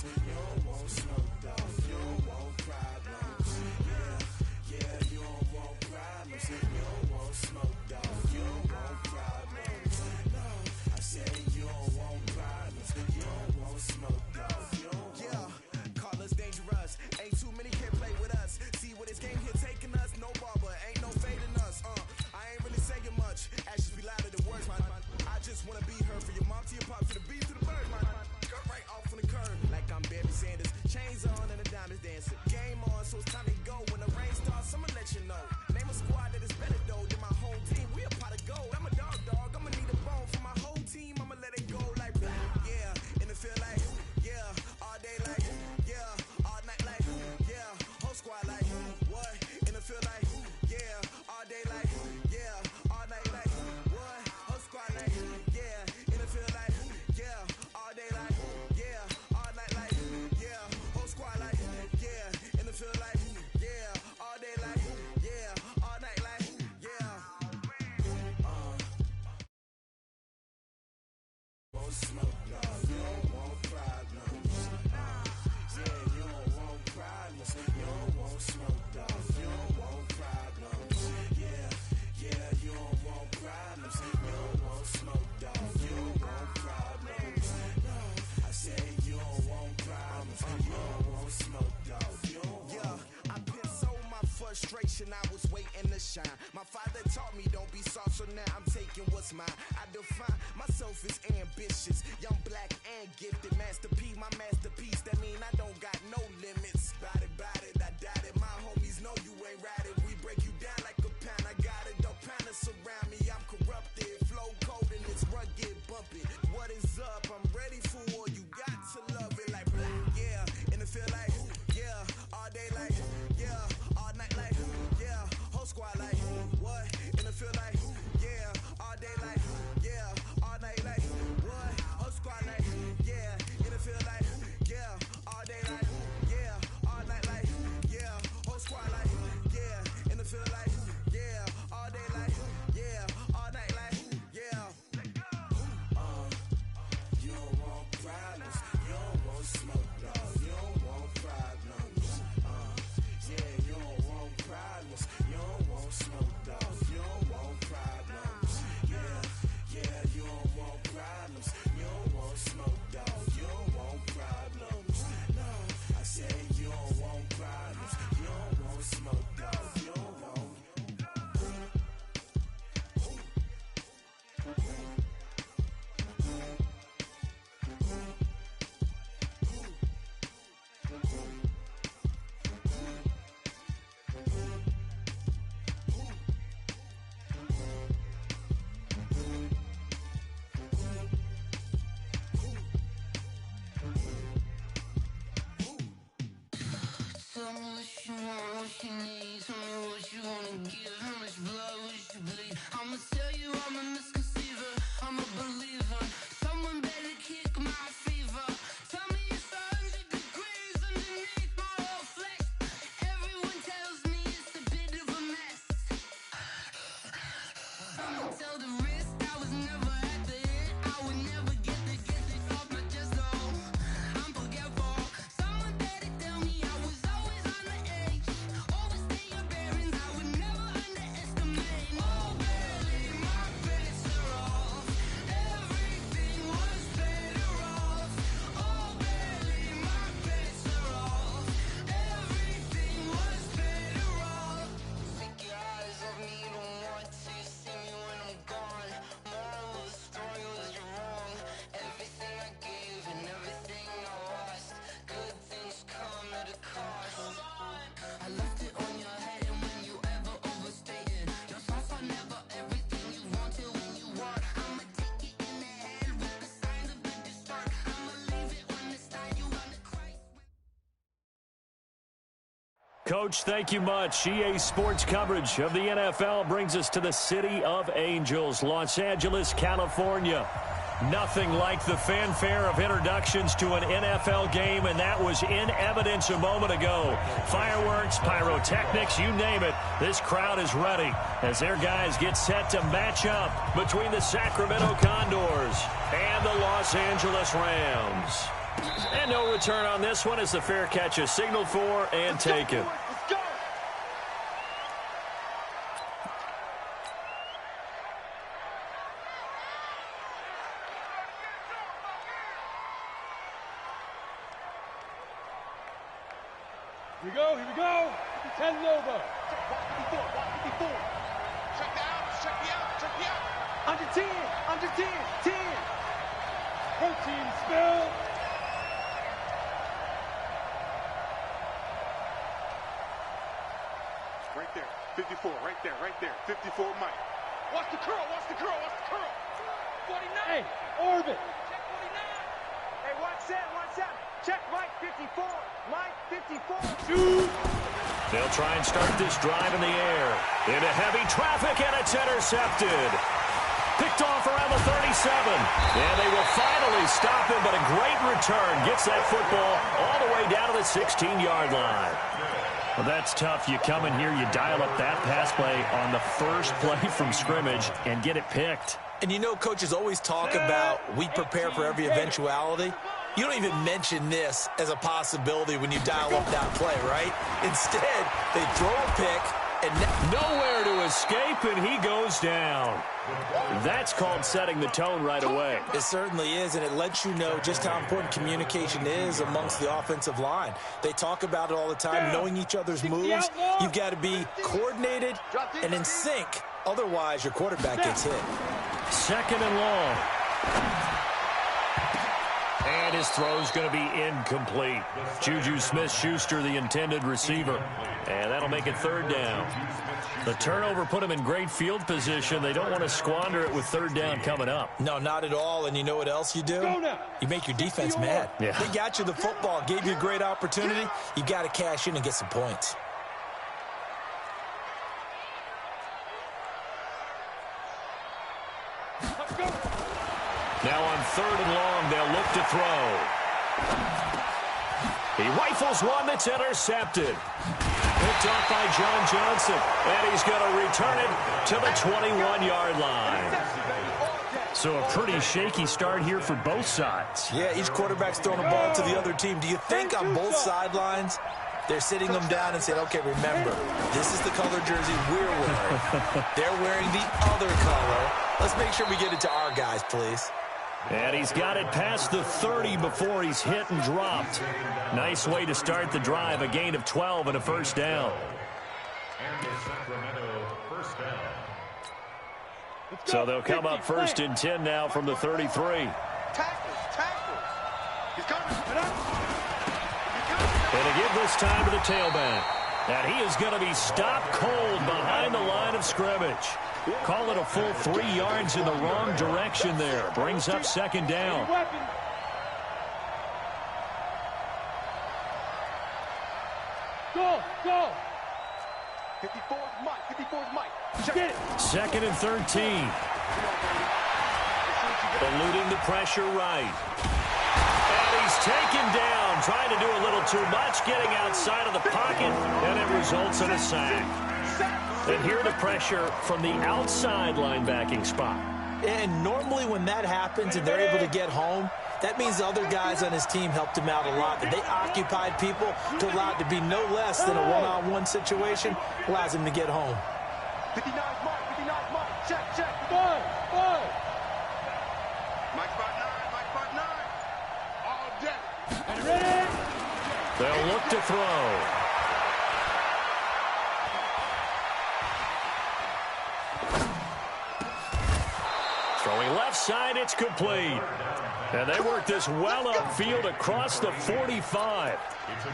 You don't want smoke, dog. You don't want problems. Yeah, you don't want problems. You don't want smoke, dog. You don't want problems. No, I said you don't want problems. You don't want smoke, dog. You don't want. Yeah, call us dangerous. Ain't too many can play with us. See what this game here taking us. No barber, ain't no fading us. I ain't really saying much. Actions be louder than words, man. I just wanna be heard from your mom to your pop to the beat to the bird, man. Cut right off on the curb, like I'm Barry Sanders. Chains on and the diamonds dancing. Game on, so it's time to go. When the rain starts, I'ma let you know. Name a squad that is better though than my whole team. We a pot of gold. I'm a dog. I'ma need a bone for my whole team. I'ma let it go like yeah. And it feel like yeah. All day like yeah. All night like yeah. Whole squad like what? And it feel like yeah. All day like yeah. All night like what? Whole squad like yeah. And it feel like yeah. All day like yeah. All night like yeah. Whole squad like yeah. And it feel like yeah. All day like yeah. All night like yeah. Won't smoke, no. You don't want problems. Yeah, you don't want problems. You don't want smoke, dog. You don't want problems. Yeah, you don't want problems. You don't want smoke, dog. You don't want problems. No, I said you don't want problems. You don't want smoke, dog. You don't want. Yeah, I been so my frustration. I was waiting to shine. My father taught me don't be soft, so now I'm taking what's mine. I define myself as ambitious, young, black, and gifted. Master P, my masterpiece. That mean I don't got no limits. Bout it, I doubt it. My homies know you ain't ratted. We break you down like a pound. I got it, don't panic surround me. I'm corrupted, flow cold and it's rugged, bumpy. What is up? I'm ready for war. You got to love it like yeah. And it feel like yeah. All day like yeah. All night like yeah. Whole squad like what? And it feel like yeah. All day like yeah. All night like what? Whole squad like yeah. And it feel like yeah. All day like yeah. All night like yeah. Whole squad like yeah. And it feel like yeah. All day like yeah. All night like yeah. You don't want problems. You don't want smoke, dog. You don't want problems. Yeah, you don't want problems. You don't want smoke, dog. You don't want problems. Yeah, you don't want problems. You don't want smoke, dog. You don't want problems. No, I said you don't want problems. You don't want smoke, dog. You don't want. Tell me what you want, what you need. Tell me what you wanna give. How much blood would you bleed? I'ma tell you I'm a misconceiver. I'm a believer. Someone better kick my fever. Tell me it's 100 degrees underneath my whole flesh. Everyone tells me it's a bit of a mess. I'ma tell the risk I was never at the end. I would never get it off my chest. Oh, I'm forgetful. Someone better tell me I was always on the edge. Overstay your bearings. I would never underestimate. Oh, barely my bets are off. Everything was better off. Oh, barely my bets are off. Everything was better off. Take your eyes off me, don't want to see me when I'm gone. Moral of the story was you're wrong. Everything I gave and everything I lost. Good things come at a cost. I left it on your head, and when you ever overstay it, your thoughts are never everything you wanted when you want. I'ma take it in the head with the signs of a distort. I'ma leave it on the side, you wanna cry. Coach, thank you much. EA Sports coverage of the NFL brings us to the City of Angels, Los Angeles, California. Nothing like the fanfare of introductions to an NFL game, and that was in evidence a moment ago. Fireworks, pyrotechnics, you name it. This crowd is ready as their guys get set to match up between the Sacramento Condors and the Los Angeles Rams. And no return on this one as the fair catch is signaled for and taken. Let's go. Here we go, here we go. 10 over. Watch 54, watch 54. Check the outs, check the outs, check the outs. Under 10, under 10, 10. Protein spill. Right there, 54, right there, right there. 54, Mike. Watch the curl, watch the curl, watch the curl. 49. Hey, orbit. Check 49. Hey, watch that. Check Mike 54. Mike 54. Shoot. They'll try and start this drive in the air. Into heavy traffic, and it's intercepted. Picked off around the 37. And they will finally stop him, but a great return. Gets that football all the way down to the 16-yard line. Well, that's tough. You come in here, you dial up that pass play on the first play from scrimmage and get it picked. And you know, coaches always talk about we prepare for every eventuality. You don't even mention this as a possibility when you dial up that play, right? Instead, they throw a pick and nowhere to escape, and he goes down. That's called setting the tone right away. It certainly is, and it lets you know just how important communication is amongst the offensive line. They talk about it all the time, knowing each other's moves. You've got to be coordinated and in sync. Otherwise, your quarterback gets hit. Second and long. And his throw's going to be incomplete. Juju Smith-Schuster, the intended receiver. And that'll make it third down. The turnover put him in great field position. They don't want to squander it with third down coming up. No, not at all. And you know what else you do? You make your defense mad. Yeah. They got you the football, gave you a great opportunity. You got to cash in and get some points. Now on third and long, they'll look to throw. He rifles one that's intercepted. Picked off by John Johnson. And he's going to return it to the 21-yard line. So a pretty shaky start here for both sides. Yeah, each quarterback's throwing a ball to the other team. Do you think on both sidelines they're sitting them down and saying, okay, remember, this is the color jersey we're wearing. They're wearing the other color. Let's make sure we get it to our guys, please. And he's got it past the 30 before he's hit and dropped. Nice way to start the drive, a gain of 12 and a first down. So they'll come up first and 10 now from the 33. Tackle. He's coming. And to give this time to the tailback. And he is going to be stopped cold behind the line of scrimmage. Call it a full 3 yards in the wrong direction there. Brings up second down. Go. 54's Mike. Check it. Second and 13. Eluding the pressure right. And he's taken down, trying to do a little too much, getting outside of the pocket, and it results in a sack. And here to pressure from the outside linebacking spot. And normally when that happens and they're able to get home, that means the other guys on his team helped him out a lot. That they occupied people to allow it to be no less than a one-on-one situation, allows him to get home. 59's Mike. Check. Five. Mike spot 9. All day. And ready? They'll look to throw. Throwing left side, it's complete. And they work this well upfield across the 45.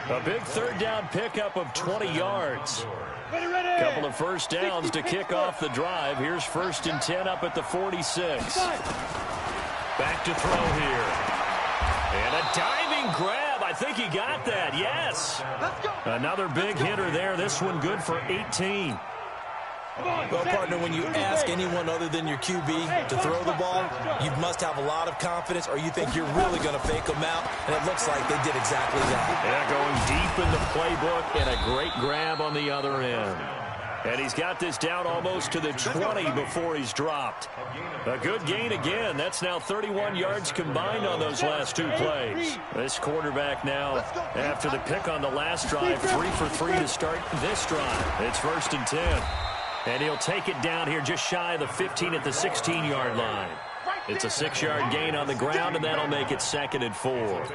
A big third down pickup of 20 yards. A couple of first downs to kick off the drive. Here's first and 10 up at the 46. Back to throw here. And a diving grab. I think he got that. Yes. Another big hitter there. This one good for 18. Well, partner, when you ask anyone other than your QB to throw the ball, you must have a lot of confidence, or you think you're really going to fake them out, and it looks like they did exactly that. Yeah, going deep in the playbook, and a great grab on the other end. And he's got this down almost to the 20 before he's dropped. A good gain again. That's now 31 yards combined on those last two plays. This quarterback now, after the pick on the last drive, 3 for 3 to start this drive. It's 1st and 10. And he'll take it down here just shy of the 15 at the 16-yard line. It's a 6-yard gain on the ground, and that'll make it 2nd and 4.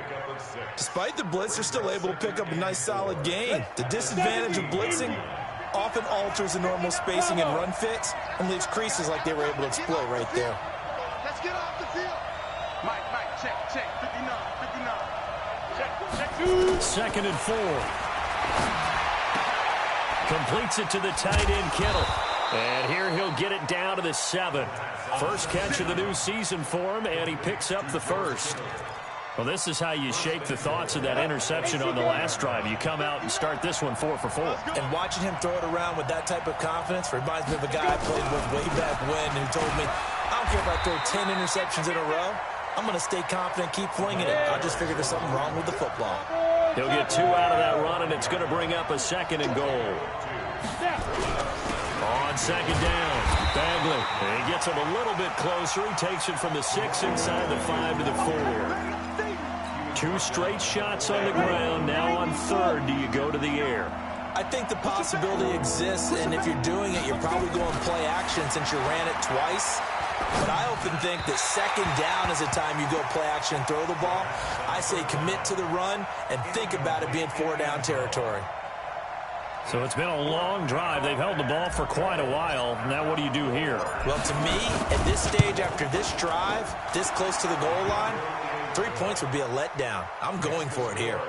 Despite the blitz, they're still able to pick up a nice, solid gain. The disadvantage of blitzing often alters the normal spacing and run fits and leaves creases like they were able to exploit right there. Let's get off the field. Mike, check, 59. Check. 2nd and 4. Completes it to the tight end, Kittle. And here he'll get it down to the 7. First catch of the new season for him, and he picks up the first. Well, this is how you shake the thoughts of that interception on the last drive. You come out and start this one 4 for 4. And watching him throw it around with that type of confidence reminds me of a guy I played with way back when who told me, I don't care if I throw 10 interceptions in a row. I'm going to stay confident, keep flinging it. I just figured there's something wrong with the football. He'll get 2 out of that run, and it's going to bring up a 2nd and goal. On 2nd down, Bagley. He gets it a little bit closer. He takes it from the 6 inside the 5 to the 4. 2 straight shots on the ground. Now on 3rd, do you go to the air? I think the possibility exists, and if you're doing it, you're probably going play action since you ran it twice. But I often think that 2nd down is the time you go play action and throw the ball. I say commit to the run and think about it being 4-down territory. So it's been a long drive. They've held the ball for quite a while. Now what do you do here? Well, to me, at this stage after this drive, this close to the goal line, 3 points would be a letdown. I'm going for it here.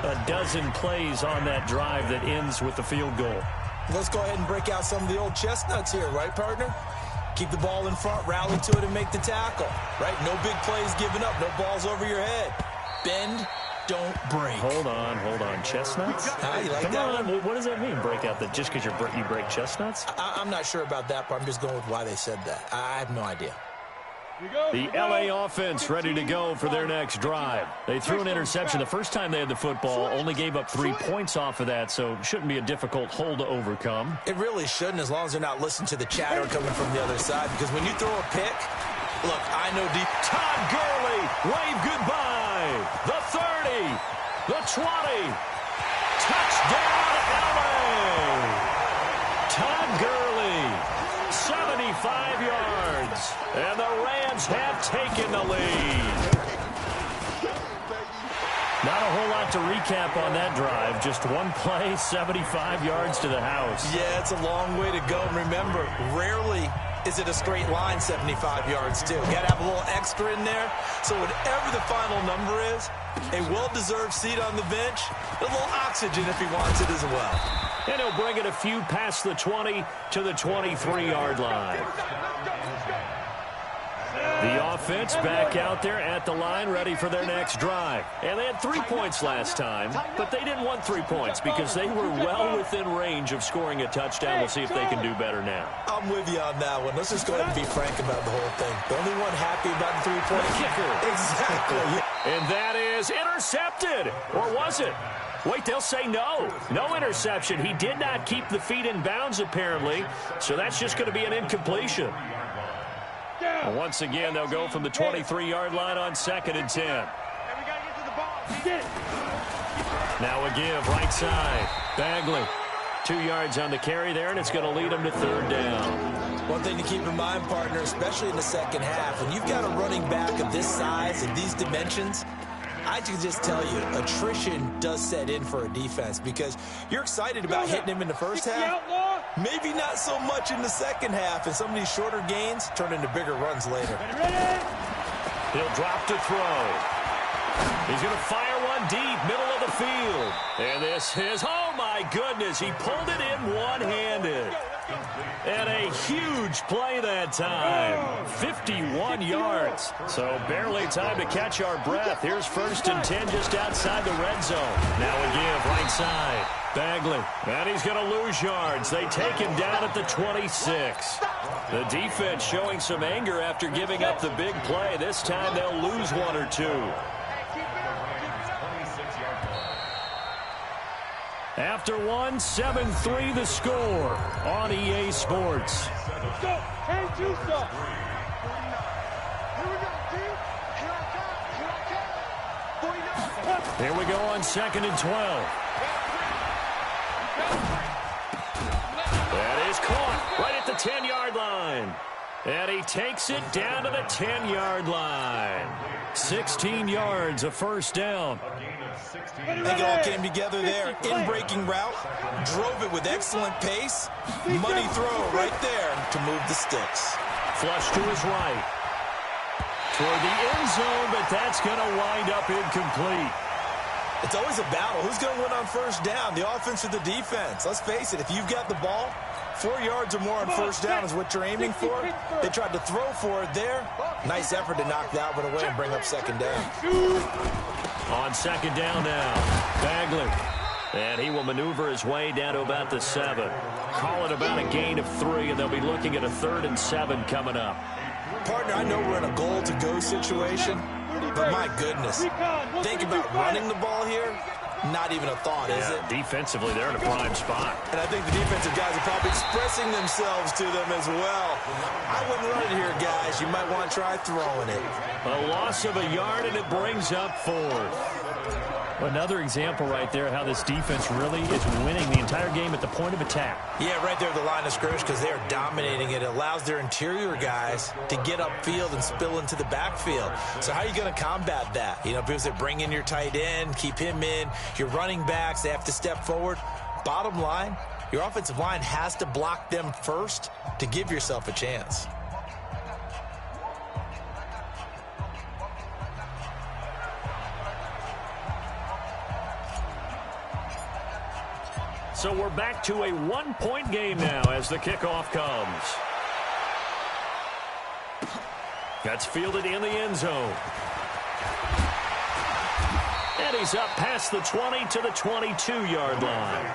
A dozen plays on that drive that ends with the field goal. Let's go ahead and break out some of the old chestnuts here, right, partner? Keep the ball in front, rally to it, and make the tackle, right? No big plays given up, no balls over your head. Bend, don't break. Hold on. Chestnuts? You like Come that on. one? What does that mean, break out? That just because you break chestnuts? I'm not sure about that, but I'm just going with why they said that. I have no idea. The LA offense ready to go for their next drive. They threw an interception the first time they had the football, only gave up 3 points off of that, so shouldn't be a difficult hole to overcome. It really shouldn't, as long as they're not listening to the chatter coming from the other side, because when you throw a pick, look, I know deep. Todd Gurley, wave goodbye. The 30, the 20. Touchdown, LA. Todd Gurley, 75 yards, and the Rams have taken the lead. Not a whole lot to recap on that drive. Just one play, 75 yards to the house. Yeah, it's a long way to go. And remember, rarely is it a straight line 75 yards, too. Got to have a little extra in there. So whatever the final number is, a well-deserved seat on the bench, a little oxygen if he wants it as well. And he'll bring it a few past the 20 to the 23-yard line. The offense back out there at the line, ready for their next drive. And they had 3 points last time, but they didn't want 3 points because they were well within range of scoring a touchdown. We'll see if they can do better now. I'm with you on that one. Let's just go ahead and be frank about the whole thing. The only one happy about the three-point kicker. Exactly. And that is intercepted. Or was it? Wait, they'll say no. No interception. He did not keep the feet in bounds, apparently. So that's just going to be an incompletion. And once again, they'll go from the 23-yard line on 2nd and 10. Now a give, right side. Bagley, 2 yards on the carry there, and it's going to lead them to 3rd down. One thing to keep in mind, partner, especially in the second half, when you've got a running back of this size and these dimensions, I can just tell you, attrition does set in for a defense because you're excited about hitting him in the first half. Maybe not so much in the second half, and some of these shorter gains turn into bigger runs later. He'll drop to throw. He's going to fire one deep, middle of the field. And this is, oh my goodness, he pulled it in one-handed. And a huge play that time. 51 yards. So barely time to catch our breath. Here's 1st and 10 just outside the red zone. Now a give, right side. Bagley. And he's going to lose yards. They take him down at the 26. The defense showing some anger after giving up the big play. This time they'll lose 1 or 2. After one, 7-3 the score on EA Sports. Let's go. Hey, Juice up. Here we go, team. Here I come. Here I come. 49. Here we go on 2nd and 12. That is caught right at the 10-yard line. And he takes it down to the 10-yard line. 16 yards, a first down. I think it all came together there. In-breaking route, drove it with excellent pace. Money throw right there to move the sticks. Flush to his right. Toward the end zone, but that's going to wind up incomplete. It's always a battle. Who's going to win on first down, the offense or the defense? Let's face it, if you've got the ball, 4 yards or more on first down is what you're aiming for. They tried to throw for it there. Nice effort to knock that one away and bring up second down. On second down now, Bagley. And he will maneuver his way down to about the 7. Call it about a gain of 3, and they'll be looking at a 3rd and 7 coming up. Partner, I know we're in a goal-to-go situation, but my goodness, think about running the ball here. Not even a thought, is it? Defensively, they're in a prime spot. And I think the defensive guys are probably expressing themselves to them as well. I wouldn't run it here, guys. You might want to try throwing it. A loss of a yard, and it brings up 4th. Another example right there how this defense really is winning the entire game at the point of attack. Yeah, right there at the line of scrimmage because they are dominating it. It allows their interior guys to get upfield and spill into the backfield. So how are you going to combat that? You know, people say bring in your tight end, keep him in. Your running backs, they have to step forward. Bottom line, your offensive line has to block them first to give yourself a chance. So we're back to a 1-point game now as the kickoff comes. That's fielded in the end zone. And he's up past the 20 to the 22-yard line.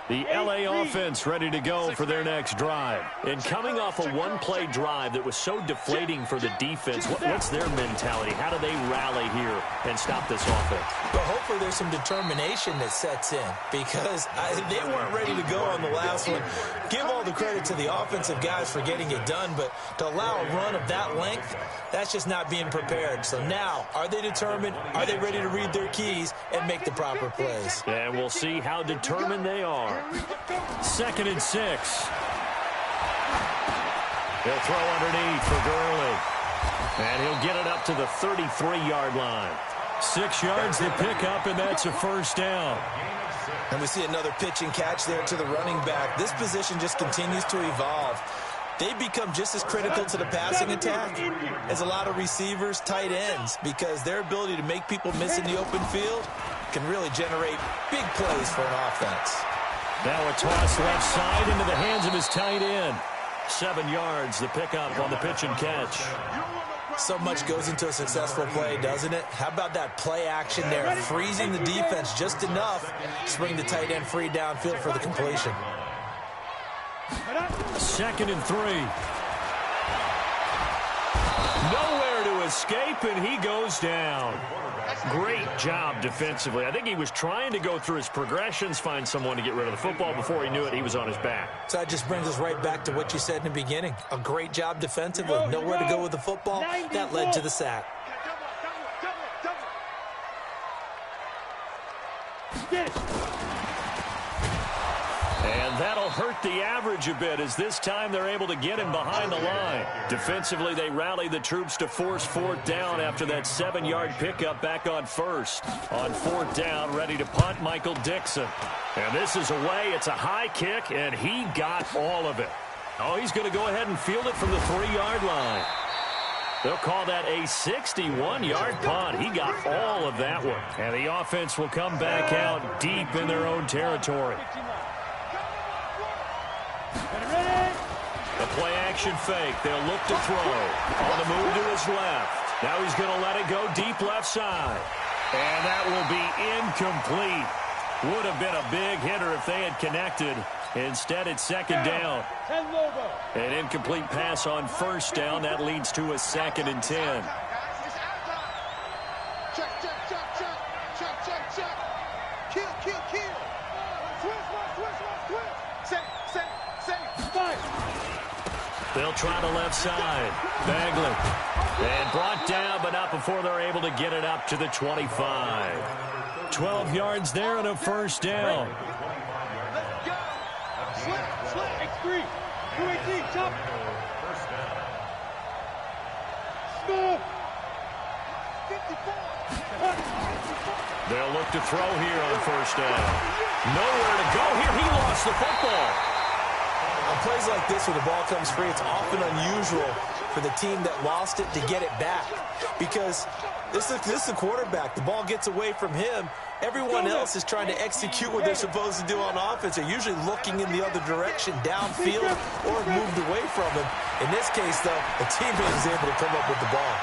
The LA offense ready to go for their next drive. And coming off a one-play drive that was so deflating for the defense, what's their mentality? How do they rally here and stop this offense? But hopefully there's some determination that sets in because they weren't ready to go on the last one. Give all the credit to the offensive guys for getting it done, but to allow a run of that length, that's just not being prepared. So now, are they determined? Are they ready to read their keys and make the proper plays? And we'll see how determined they are. 2nd and 6. He'll throw underneath for Gurley. And he'll get it up to the 33-yard line. 6 yards to pick up, and that's a first down. And we see another pitch and catch there to the running back. This position just continues to evolve. They become just as critical to the passing attack as a lot of receivers, tight ends, because their ability to make people miss in the open field can really generate big plays for an offense. Now a toss left side into the hands of his tight end. 7 yards, the pickup on the pitch and catch. So much goes into a successful play, doesn't it? How about that play action there, freezing the defense just enough to bring the tight end free downfield for the completion. 2nd and 3. Nowhere to escape, and he goes down. Great job defensively. I think he was trying to go through his progressions, find someone to get rid of the football. Before he knew it, he was on his back. So that just brings us right back to what you said in the beginning. A great job defensively. Nowhere to go with the football. That led to the sack. And that'll hurt the average a bit as this time they're able to get him behind the line. Defensively, they rally the troops to force 4th down after that 7-yard pickup back on 1st. On 4th down, ready to punt, Michael Dixon. And this is away. It's a high kick, and he got all of it. Oh, he's going to go ahead and field it from the 3-yard line. They'll call that a 61-yard punt. He got all of that one. And the offense will come back out deep in their own territory. The play-action fake. They'll look to throw. On the move to his left. Now he's going to let it go deep left side. And that will be incomplete. Would have been a big hitter if they had connected. Instead, it's second down. An incomplete pass on first down. That leads to a 2nd and 10. Check, check, check, check. Check, check, check. Kill, kill, kill. Twist, twist, twist, twist. Safe. Fire. They'll try the left side. Bagley. And brought down, but not before they're able to get it up to the 25. 12 yards there and a first down. Let's go. Slip. X3. 218. Chop. First down. Smooth. 54. They'll look to throw here on first down. Nowhere to go here. He lost the football. On plays like this where the ball comes free, it's often unusual for the team that lost it to get it back. Because this is the quarterback. The ball gets away from him. Everyone else is trying to execute what they're supposed to do on offense. They're usually looking in the other direction, downfield, or moved away from him. In this case, though, the teammate is able to come up with the ball.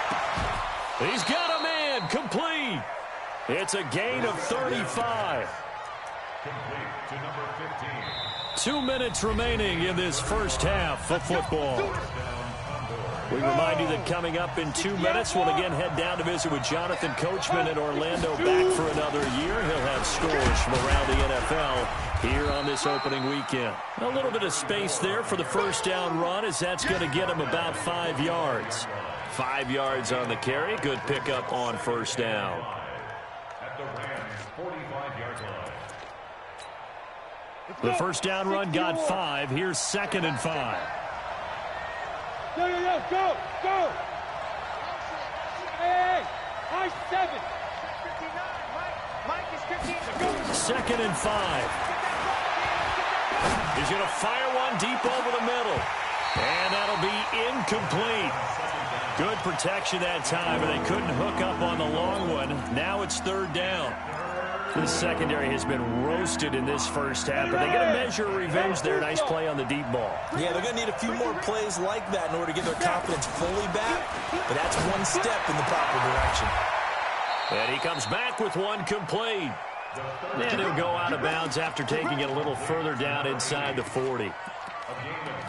He's got a man. Complete. It's a gain of 35. Complete to number 15. 2 minutes remaining in this first half of football. We remind you that coming up in 2 minutes, we'll again head down to visit with Jonathan Coachman in Orlando, back for another year. He'll have scores from around the NFL here on this opening weekend. A little bit of space there for the first down run, as that's going to get him about 5 yards. 5 yards on the carry. Good pickup on first down. At the Rams' 45-yard line. The first down run got 5. Here's 2nd and 5. Yo, go. Hey, high 7. 59, Mike is 15. 2nd and 5. He's going to fire one deep over the middle. And that'll be incomplete. Good protection that time, but they couldn't hook up on the long one. Now it's 3rd down. The secondary has been roasted in this first half, but they get a measure of revenge there. Nice play on the deep ball. Yeah, they're going to need a few more plays like that in order to get their confidence fully back, but that's one step in the proper direction. And he comes back with one complete. And he'll go out of bounds after taking it a little further down inside the 40.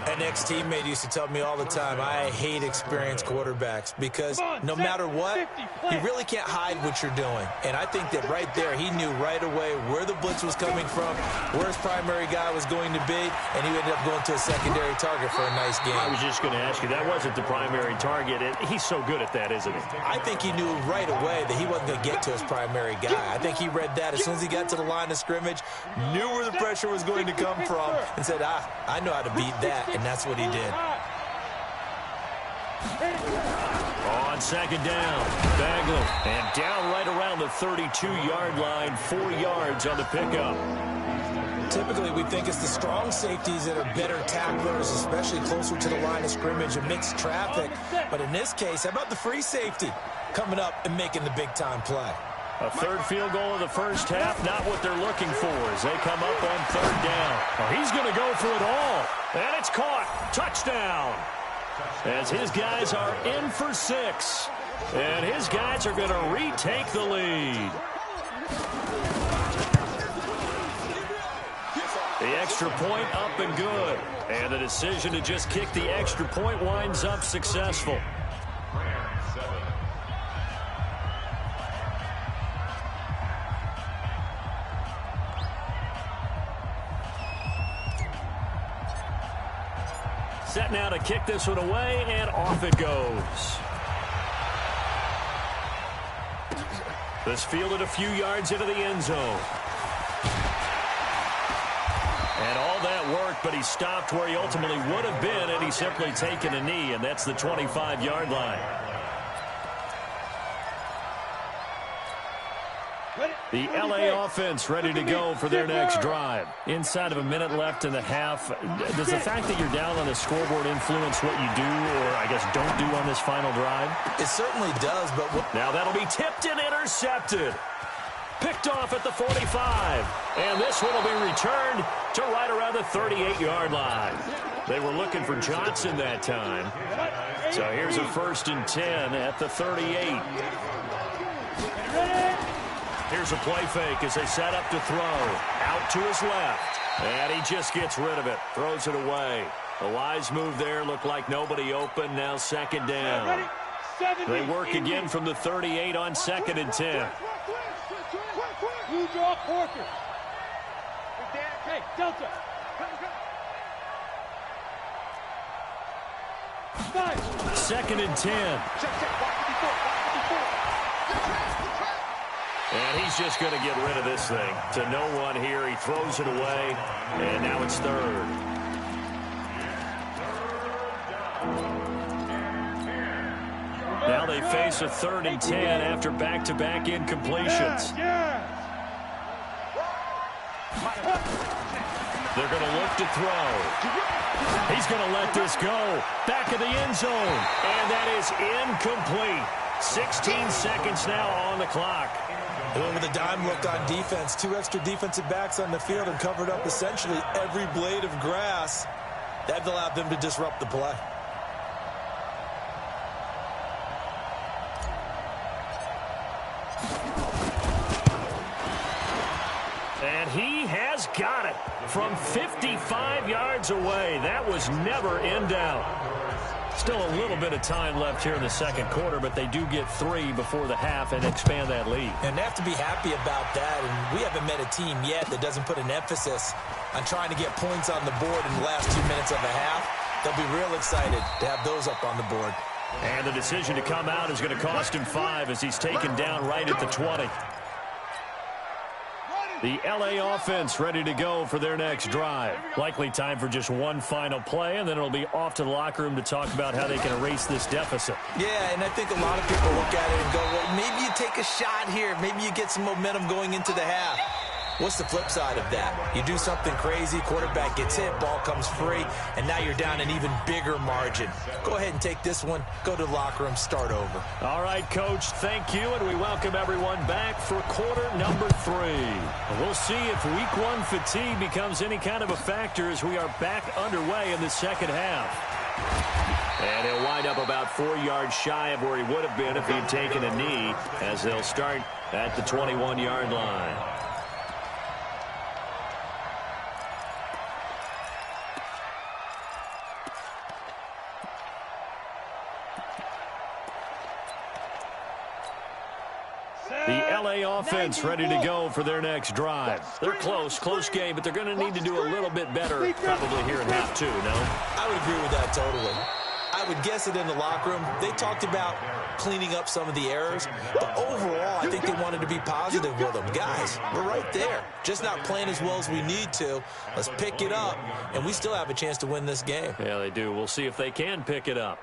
An ex-teammate used to tell me all the time, I hate experienced quarterbacks because no matter what, you really can't hide what you're doing. And I think that right there, he knew right away where the blitz was coming from, where his primary guy was going to be, and he ended up going to a secondary target for a nice game. I was just going to ask you, that wasn't the primary target. And he's so good at that, isn't he? I think he knew right away that he wasn't going to get to his primary guy. I think he read that as soon as he got to the line of scrimmage, knew where the pressure was going to come from, and said, I know how to beat that. And that's what he did. On second down, Bagley. And down right around the 32-yard line, 4 yards on the pickup. Typically, we think it's the strong safeties that are better tacklers, especially closer to the line of scrimmage amidst traffic. But in this case, how about the free safety coming up and making the big-time play? A third field goal of the first half, not what they're looking for as they come up on 3rd down. Oh, he's going to go for it all. And it's caught. Touchdown. As his guys are in for 6. And his guys are going to retake the lead. The extra point up and good. And the decision to just kick the extra point winds up successful. Set now to kick this one away, and off it goes. This fielded a few yards into the end zone. And all that worked, but he stopped where he ultimately would have been had he simply taken a knee, and that's the 25-yard line. The L.A. offense ready to go for their next drive. Inside of a minute left in the half, does the fact that you're down on the scoreboard influence what you do, or I guess don't do on this final drive? It certainly does, but... Now that'll be tipped and intercepted. Picked off at the 45. And this one will be returned to right around the 38-yard line. They were looking for Johnson that time. So here's a 1st and 10 at the 38. Here's a play fake as they set up to throw. Out to his left. And he just gets rid of it. Throws it away. A wise move there. Looked like nobody open. Now second down. They work again from the 38 on 2nd and 10. You draw Porter. Hey, Delta. 2nd and 10. And he's just going to get rid of this thing. To no one here. He throws it away. And now it's 3rd. Now they face a 3rd and 10 after back-to-back incompletions. They're going to look to throw. He's going to let this go. Back of the end zone. And that is incomplete. 16 seconds now on the clock. They went with a dime look on defense. 2 extra defensive backs on the field and covered up essentially every blade of grass. That allowed them to disrupt the play. And he has got it from 55 yards away. That was never in doubt. Still a little bit of time left here in the second quarter, but they do get 3 before the half and expand that lead. And they have to be happy about that. And we haven't met a team yet that doesn't put an emphasis on trying to get points on the board in the last 2 minutes of a half. They'll be real excited to have those up on the board. And the decision to come out is going to cost him 5 as he's taken down right at the 20. The L.A. offense ready to go for their next drive. Likely time for just one final play, and then it'll be off to the locker room to talk about how they can erase this deficit. Yeah, and I think a lot of people look at it and go, well, maybe you take a shot here. Maybe you get some momentum going into the half. What's the flip side of that? You do something crazy, quarterback gets hit, ball comes free, and now you're down an even bigger margin. Go ahead and take this one, go to the locker room, start over. All right, Coach, thank you, and we welcome everyone back for quarter number 3. We'll see if week 1 fatigue becomes any kind of a factor as we are back underway in the second half. And he'll wind up about 4 yards shy of where he would have been if he had taken a knee, as they'll start at the 21-yard line. The L.A. offense ready to go for their next drive. They're close game, but they're going to need to do a little bit better probably here in half 2, no? I would agree with that totally. I would guess it in the locker room. They talked about cleaning up some of the errors, but overall, I think they wanted to be positive with them. Guys, we're right there. Just not playing as well as we need to. Let's pick it up, and we still have a chance to win this game. Yeah, they do. We'll see if they can pick it up.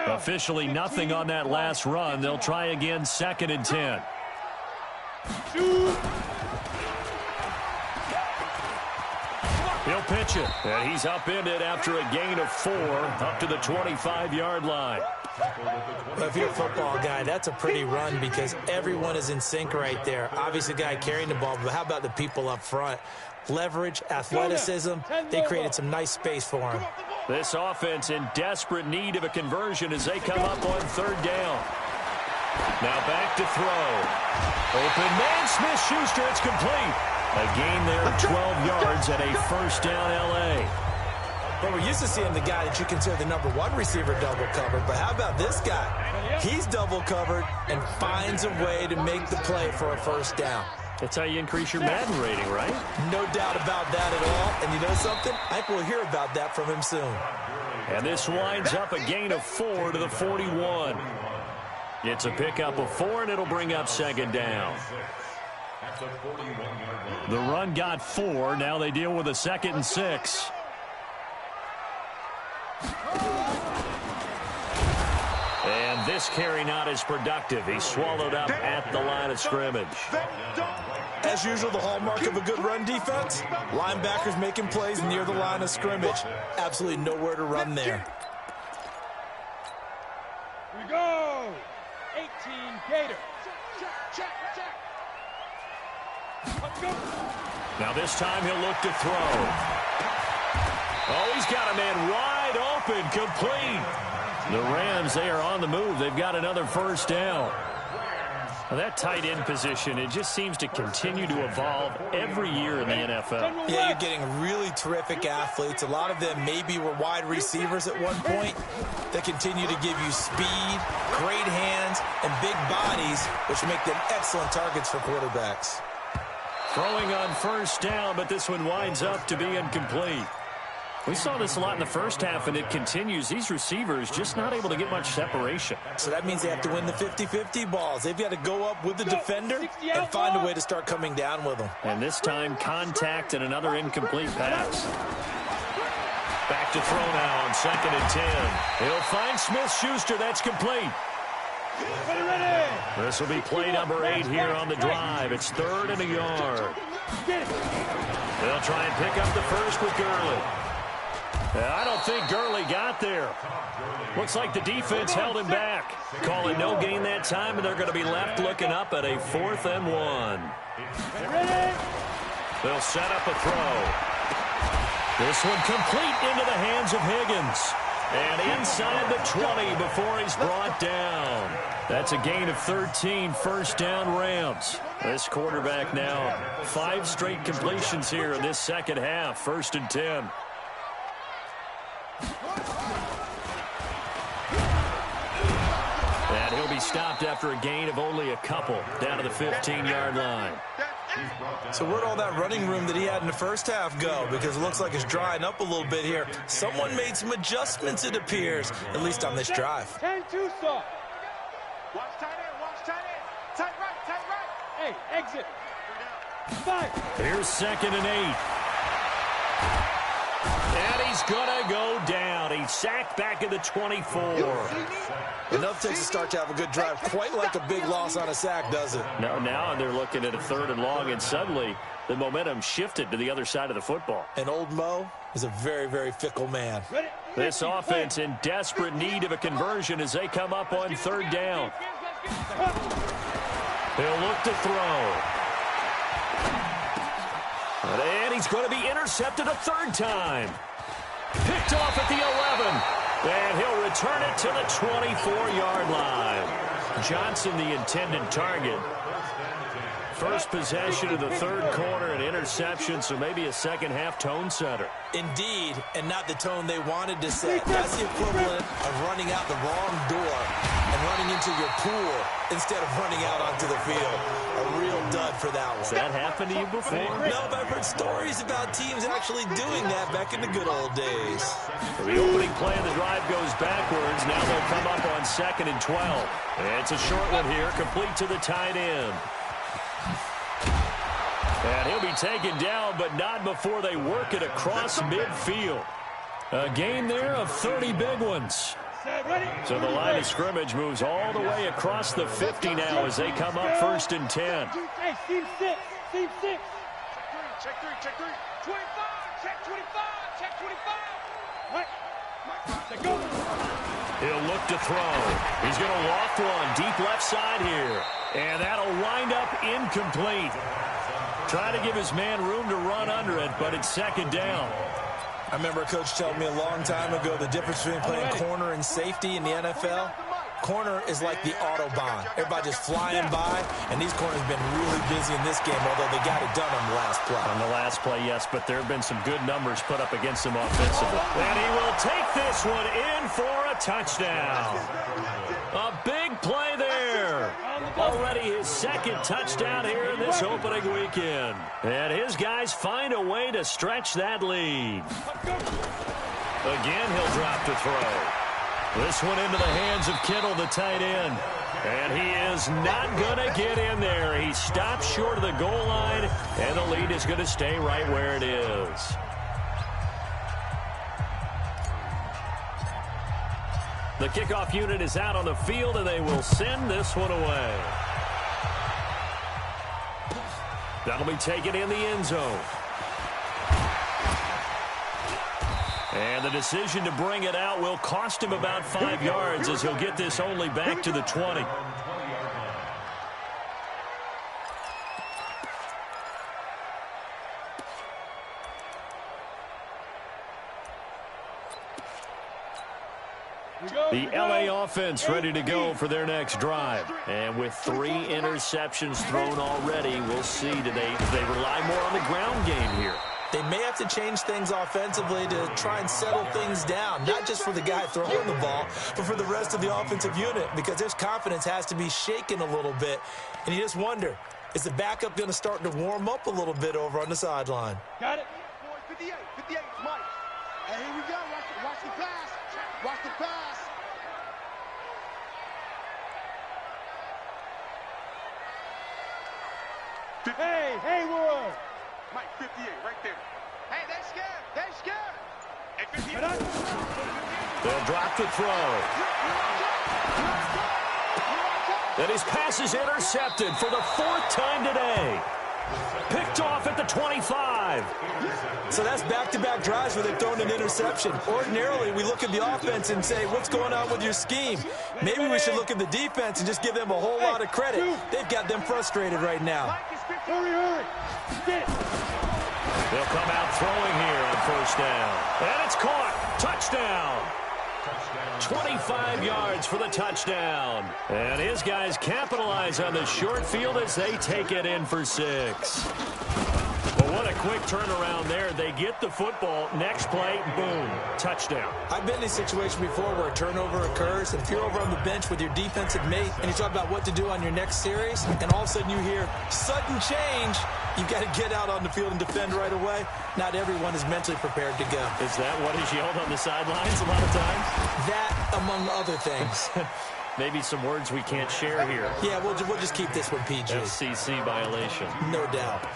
Officially nothing on that last run. They'll try again 2nd and 10. He'll pitch it. And he's upended after a gain of 4 up to the 25-yard line. Well, if you're a football guy, that's a pretty run because everyone is in sync right there. Obviously, the guy carrying the ball, but how about the people up front? Leverage, athleticism, they created some nice space for him. This offense in desperate need of a conversion as they come up on 3rd down. Now back to throw. Open man, Smith-Schuster, it's complete. A gain there of 12 yards and a 1st down L.A. Well, we're used to seeing the guy that you consider the number 1 receiver double covered, but how about this guy? He's double covered and finds a way to make the play for a 1st down. That's how you increase your Madden rating, right? No doubt about that at all. And you know something? I think we'll hear about that from him soon. And this winds up a gain of 4 to the 41. It's a pickup of 4, and it'll bring up 2nd down. The run got 4. Now they deal with a 2nd and 6. And this carry not as productive. He's swallowed up at the line of scrimmage. As usual, the hallmark of a good run defense, linebackers making plays near the line of scrimmage. Absolutely nowhere to run there. We go. 18 Gator. Let's go. Now this time he'll look to throw. Oh, he's got a man wide open, complete. The Rams, they are on the move. They've got another first down. Well, that tight end position, it just seems to continue to evolve every year in the NFL. Yeah, you're getting really terrific athletes. A lot of them maybe were wide receivers at one point. They continue to give you speed, great hands, and big bodies, which make them excellent targets for quarterbacks. Throwing on first down, but this one winds up to be incomplete. We saw this a lot in the first half, and it continues. These receivers just not able to get much separation. So that means they have to win the 50-50 balls. They've got to go up with the defender and find a way to start coming down with them. And this time, contact and another incomplete pass. Back to throw now on 2nd and 10. He'll find Smith-Schuster. That's complete. This will be play number 8 here on the drive. It's 3rd and a yard. They'll try and pick up the first with Gurley. I don't think Gurley got there. Looks like the defense held him back. Call it no gain that time, and they're going to be left looking up at a 4th and 1. They'll set up a throw. This one complete into the hands of Higgins. And inside the 20 before he's brought down. That's a gain of 13, first down Rams. This quarterback now 5 straight completions here in this second half, 1st and 10. And he'll be stopped after a gain of only a couple down to the 15-yard line. So where'd all that running room that he had in the first half go? Because it looks like it's drying up a little bit here. Someone made some adjustments, it appears, at least on this drive. 10-2 stop. Watch tight end, watch tight end. Tight right. Hey, exit. 5. Here's 2nd and 8. And he's going to go down. He's sacked back at the 24. Enough takes a start to have a good drive. Quite like a big loss on a sack, does it? No, now they're looking at a 3rd and long, and suddenly the momentum shifted to the other side of the football. And old Mo is a very, very fickle man. This offense in desperate need of a conversion as they come up on 3rd down. He'll look to throw. And he's going to be intercepted a 3rd time. Picked off at the 11. And he'll return it to the 24-yard line. Johnson, the intended target. First possession of the 3rd quarter, an interception, so maybe a second-half tone setter. Indeed, and not the tone they wanted to set. That's the equivalent of running out the wrong door and running into your pool instead of running out onto the field. A real dud for that one. Has that happened to you before? No, but I've heard stories about teams actually doing that back in the good old days. The opening play of the drive goes backwards. Now they'll come up on 2nd and 12. And it's a short one here, complete to the tight end. And he'll be taken down, but not before they work it across midfield. A gain there of 30 big ones. So the line of scrimmage moves all the way across the 50 now as they come up 1st and 10. Hey, team 6. Team 6. Check 3. Check 3. 25. Check 25. Check 25. Right. Let's go. He'll look to throw. He's going to loft one deep left side here. And that'll wind up incomplete. Trying to give his man room to run under it, but it's 2nd down. I remember a coach telling me a long time ago the difference between playing corner and safety in the NFL. Corner is like the Autobahn. Everybody just flying by, and these corners have been really busy in this game, although they got it done on the last play. On the last play, yes, but there have been some good numbers put up against him offensively. And he will take this one in for a touchdown. A big play there. Already his 2nd touchdown here in this opening weekend. And his guys find a way to stretch that lead. Again, he'll drop to throw. This one into the hands of Kittle, the tight end. And he is not going to get in there. He stops short of the goal line, and the lead is going to stay right where it is. The kickoff unit is out on the field, and they will send this one away. That'll be taken in the end zone. And the decision to bring it out will cost him about 5 yards as he'll get this only back to the 20. The LA offense ready to go for their next drive. And with 3 interceptions thrown already, we'll see today if they rely more on the ground game here. They may have to change things offensively to try and settle things down, not just for the guy throwing the ball, but for the rest of the offensive unit, because their confidence has to be shaken a little bit. And you just wonder, is the backup going to start to warm up a little bit over on the sideline? Got it. 58, 58, Mike. Hey, here we go. Watch the pass. Watch the pass. Hey, Haywood. Mike, 58, right there. Hey, they scared. They scared. Hey, 58. They'll drop the throw. And his pass is intercepted for the 4th time today. Picked off at the 25. So that's back-to-back drives where they've thrown an interception. Ordinarily, we look at the offense and say, what's going on with your scheme? Maybe we should look at the defense and just give them a whole lot of credit. They've got them frustrated right now. Hurry. They'll come out throwing here on 1st down. And it's caught. Touchdown. 25 yards for the touchdown. And his guys capitalize on the short field as they take it in for 6. But what a quick turnaround there. They get the football. Next play, boom, touchdown. I've been in a situation before where a turnover occurs, and if you're over on the bench with your defensive mate and you talk about what to do on your next series, and all of a sudden you hear sudden change, you've got to get out on the field and defend right away. Not everyone is mentally prepared to go. Is that what is yelled on the sidelines a lot of times? That, among other things. Maybe some words we can't share here. Yeah, we'll just keep this one PG. FCC violation. No doubt.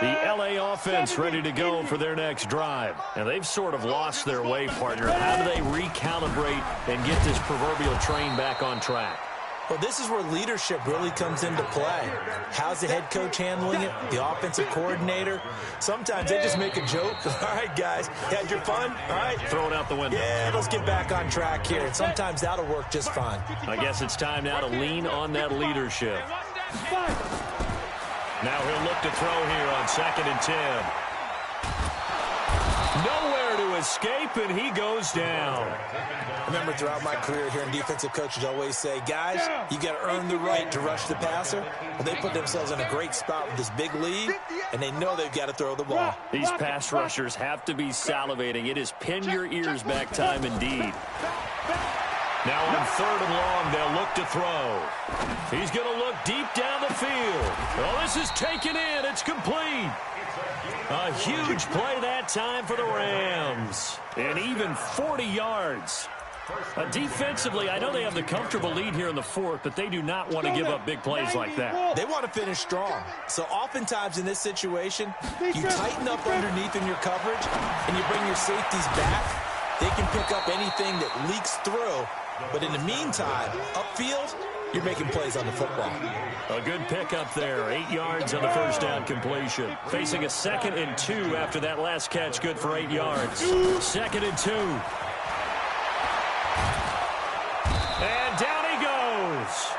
The LA offense ready to go for their next drive. And they've sort of lost their way, partner. How do they recalibrate and get this proverbial train back on track? Well, this is where leadership really comes into play. How's the head coach handling it? The offensive coordinator? Sometimes they just make a joke. All right, guys, you had your fun? All right. Throw it out the window. Yeah, let's get back on track here. And sometimes that'll work just fine. I guess it's time now to lean on that leadership. Now he'll look to throw here on 2nd and 10. Nowhere to escape, and he goes down. Remember, throughout my career here in defensive coaches always say, guys, you got to earn the right to rush the passer. Well, they put themselves in a great spot with this big lead, and they know they've got to throw the ball. These pass rushers have to be salivating. It is pin your ears back time indeed. Now on 3rd and long, they'll look to throw. He's going to look deep down the field. Oh, this is taken in. It's complete. A huge play that time for the Rams. And even 40 yards. Defensively, I know they have the comfortable lead here in the 4th, but they do not want to give up big plays like that. They want to finish strong. So oftentimes in this situation, you tighten up underneath in your coverage, and you bring your safeties back. They can pick up anything that leaks through. But in the meantime, upfield, you're making plays on the football. A good pickup there. 8 yards on the 1st down completion. Facing a 2nd and 2 after that last catch, good for 8 yards. 2nd and 2. And down he goes.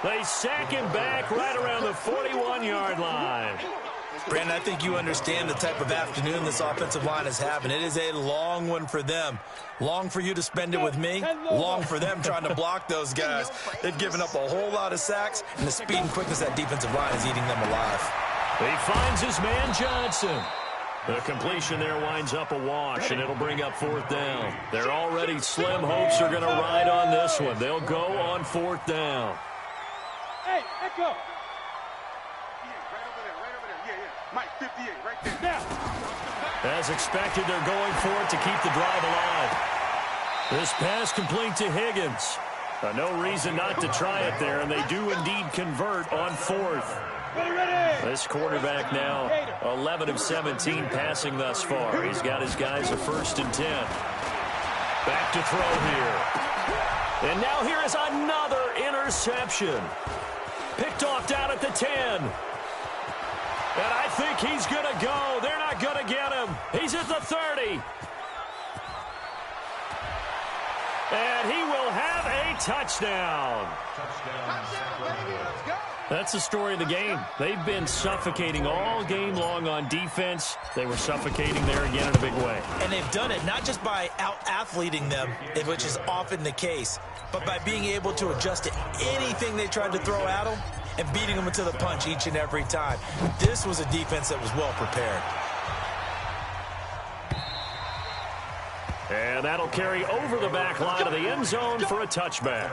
They sack him back right around the 41-yard line. Brandon, I think you understand the type of afternoon this offensive line is having. It is a long one for them. Long for you to spend it with me. Long for them trying to block those guys. They've given up a whole lot of sacks, and the speed and quickness of that defensive line is eating them alive. He finds his man Johnson. The completion there winds up a wash, and it'll bring up 4th down. They're already slim hopes are going to ride on this one. They'll go on 4th down. Hey, echo. Mike, 58, right there. Now. As expected, they're going for it to keep the drive alive. This pass complete to Higgins. No reason not to try it there, and they do indeed convert on 4th. This quarterback now 11 of 17 passing thus far. He's got his guys a 1st and 10. Back to throw here. And now here is another interception. Picked off down at the 10. And I think he's going to go. They're not going to get him. He's at the 30. And he will have a touchdown. Touchdown, baby. Let's go. That's the story of the game. They've been suffocating all game long on defense. They were suffocating there again in a big way. And they've done it not just by out-athleting them, which is often the case, but by being able to adjust to anything they tried to throw at them and beating them into the punch each and every time. This was a defense that was well prepared. And that'll carry over the back line of the end zone for a touchback.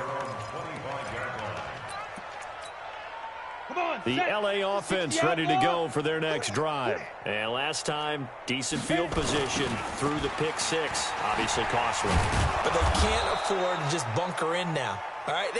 The LA offense ready to go for their next drive. And last time, decent field position through the pick six. Obviously costly. But they can't afford to just bunker in now. All right,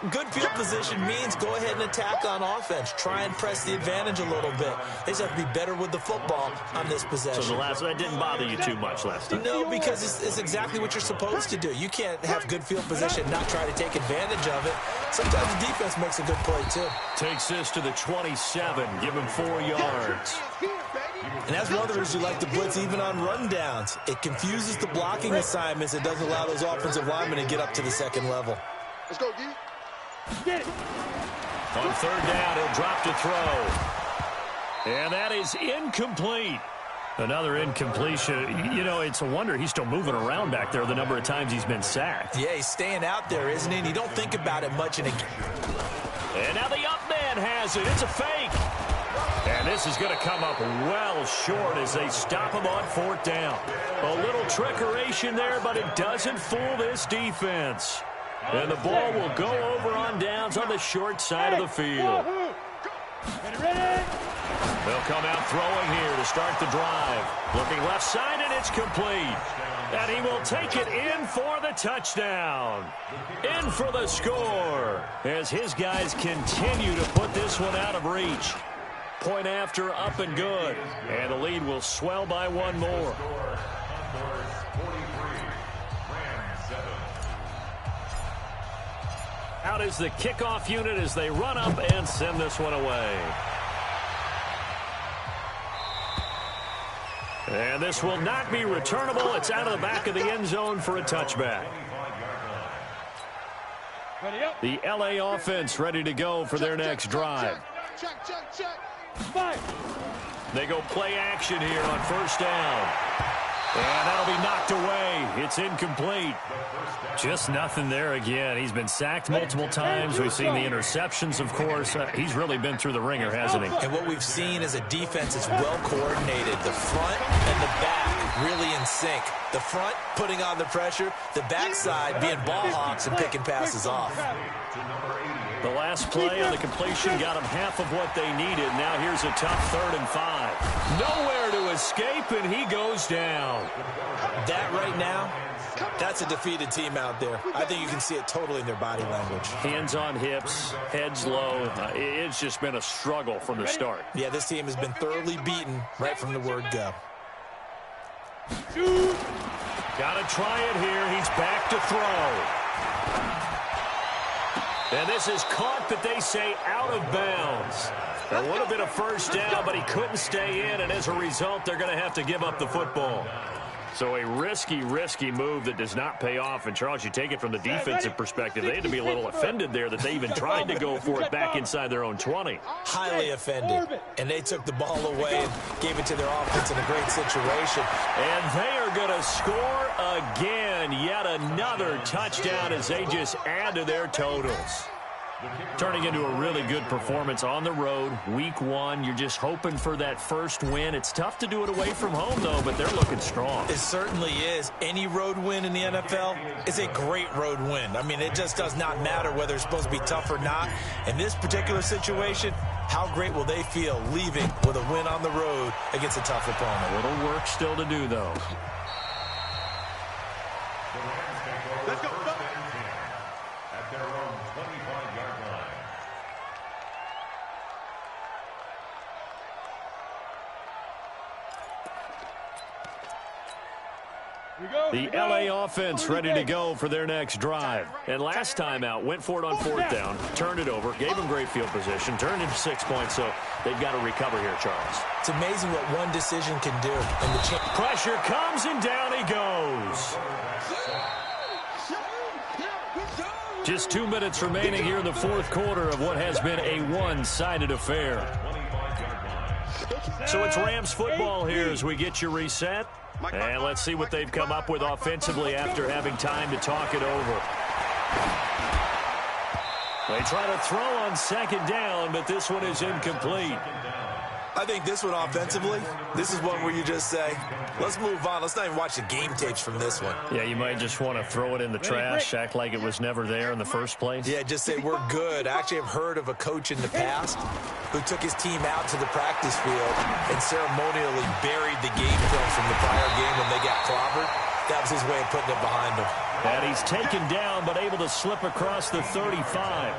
good field position means go ahead and attack on offense. Try and press the advantage a little bit. They just have to be better with the football on this possession. So that didn't bother you too much last time? No, because it's exactly what you're supposed to do. You can't have good field position and not try to take advantage of it. Sometimes the defense makes a good play, too. Takes this to the 27. Give him 4 yards. And that's one of the reasons you like to blitz even on rundowns. It confuses the blocking assignments. It doesn't allow those offensive linemen to get up to the second level. Let's go, D. Get it. On third down, he'll drop to throw. And that is incomplete. Another incompletion. You know, it's a wonder he's still moving around back there the number of times he's been sacked. Yeah, he's staying out there, isn't he? And you don't think about it much in a game. And now the up man has it. It's a fake. And this is going to come up well short as they stop him on fourth down. A little trickeration there, but it doesn't fool this defense. And the ball will go over on downs on the short side of the field. They'll come out throwing here to start the drive. Looking left side, and it's complete. And he will take it in for the touchdown. In for the score as his guys continue to put this one out of reach. Point after, up and good. And the lead will swell by one more. Out is the kickoff unit as they run up and send this one away. And this will not be returnable. It's out of the back of the end zone for a touchback. The LA offense ready to go for their next drive. They go play action here on first down. And that'll be knocked away. It's incomplete. Just nothing there again. He's been sacked multiple times. We've seen the interceptions, of course. He's really been through the ringer, hasn't he? And what we've seen is a defense that's well coordinated. The front and the back really in sync. The front putting on the pressure. The backside being ball hawks and picking passes off. The last play on the completion got them half of what they needed. Now here's a tough 3rd and 5. Nowhere to escape, and he goes down. That right now, that's a defeated team out there. I think you can see it totally in their body language. Hands on hips, heads low. It's just been a struggle from the start. Yeah, this team has been thoroughly beaten right from the word go. Got to try it here. He's back to throw. And this is caught, but they say out of bounds. That would have been a first down, but he couldn't stay in, and as a result, they're going to have to give up the football. So a risky move that does not pay off. And, Charles, you take it from the defensive perspective. They had to be a little offended there that they even tried to go for it back inside their own 20. Highly offended. And they took the ball away and gave it to their offense in a great situation. And they are going to score again. Yet another touchdown as they just add to their totals. Turning into a really good performance on the road. Week 1, you're just hoping for that first win. It's tough to do it away from home, though, but they're looking strong. It certainly is. Any road win in the NFL is a great road win. I mean, it just does not matter whether it's supposed to be tough or not. In this particular situation, how great will they feel leaving with a win on the road against a tough opponent? A little work still to do, though. Let's go. At their own 25-yard line. The LA offense ready to go for their next drive. And last time out, went for it on fourth down, turned it over, gave them great field position, turned into 6 points, so they've got to recover here, Charles. It's amazing what one decision can do. And the pressure comes, and down he goes. Just 2 minutes remaining here in the fourth quarter of what has been a one-sided affair. So it's Rams football here as we get you reset. And let's see what they've come up with offensively after having time to talk it over. They try to throw on second down, but this one is incomplete. I think this one offensively, this is one where you just say, let's move on. Let's not even watch the game tapes from this one. Yeah, you might just want to throw it in the trash, act like it was never there in the first place. Yeah, just say we're good. I actually have heard of a coach in the past who took his team out to the practice field and ceremonially buried the game film from the prior game when they got clobbered. That was his way of putting it behind him. And he's taken down, but able to slip across the 35.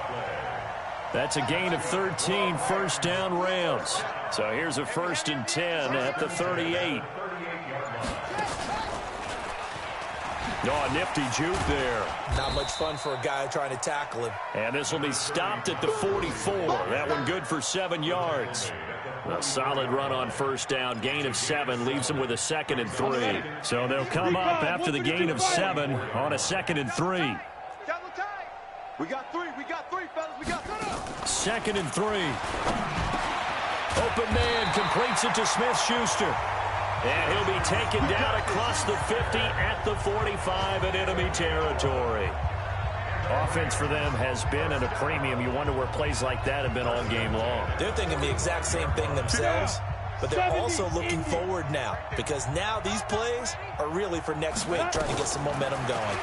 That's a gain of 13, first down Rams. So here's a 1st and 10 at the 38. Oh, a nifty juke there. Not much fun for a guy trying to tackle him. And this will be stopped at the 44. That one good for 7 yards. A solid run on first down. Gain of 7 leaves them with a 2nd and 3. So they'll come up after the gain of 7 on a 2nd and 3. We got three, fellas. We got 2nd and 3. Open man completes it to Smith-Schuster. And he'll be taken down across the 50 at the 45 in enemy territory. Offense for them has been at a premium. You wonder where plays like that have been all game long. They're thinking the exact same thing themselves, but they're also looking forward now because now these plays are really for next week, trying to get some momentum going.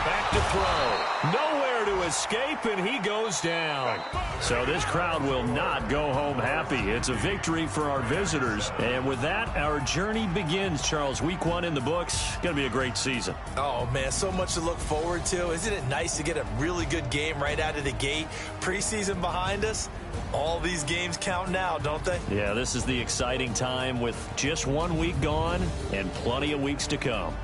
Back to throw. Nowhere to escape, and he goes down. So this crowd will not go home happy. It's a victory for our visitors. And with that, our journey begins, Charles. Week 1 in the books. Going to be a great season. Oh, man, so much to look forward to. Isn't it nice to get a really good game right out of the gate? Preseason behind us. All these games count now, don't they? Yeah, this is the exciting time with just 1 week gone and plenty of weeks to come.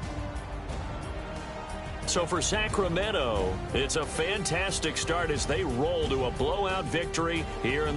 So for Sacramento, it's a fantastic start as they roll to a blowout victory here in